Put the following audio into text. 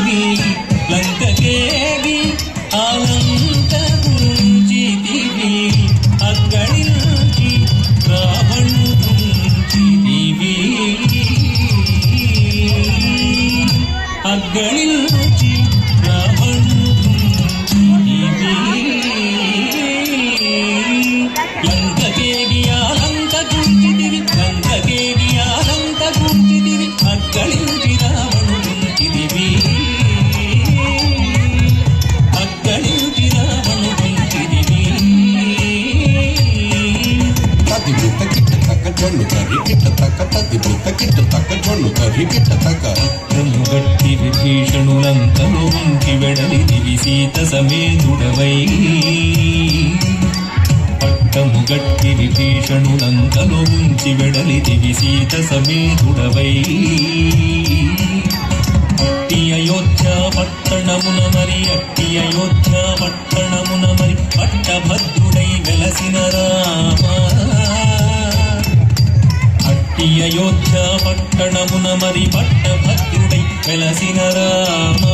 లంకకుంచితివి లంకకేగి ఆలంకకుంచితివి అక్కడికి రావణుకుంచితివి అక్కడికి రావణుకుంచితివి లంకకేగి ఆలంకకుంచితివి లంకకేగి ఆలంకకుంచితివి అక్కడికి రావణుకుంచితివి అక్కడికి రావణుకుంచితివి తది బుట్ట కిట్ట తక్క జొన్ను కర్రి కిట్ట తక్క తది బుట్ట కిట్ట తక్క జొన్ను కర్రి కిట్ట తక్క గట్టి విభీషణులంకలో ఉంచి వెడలిదివి సీత సమేతుడవై పట్టము గట్టి విభీషణులంకలో ఉంచి వెడలిదివి సీత సమేతుడవై అట్టి అయోధ్య పట్టణమున మరి అట్టి అయోధ్య పట్టణమున మరి పట్టభద్రుడై వెలసిన రామ అట్టి అయోధ్య పట్టణమున మరి పట్టభద్రుడై వెలసిన రామ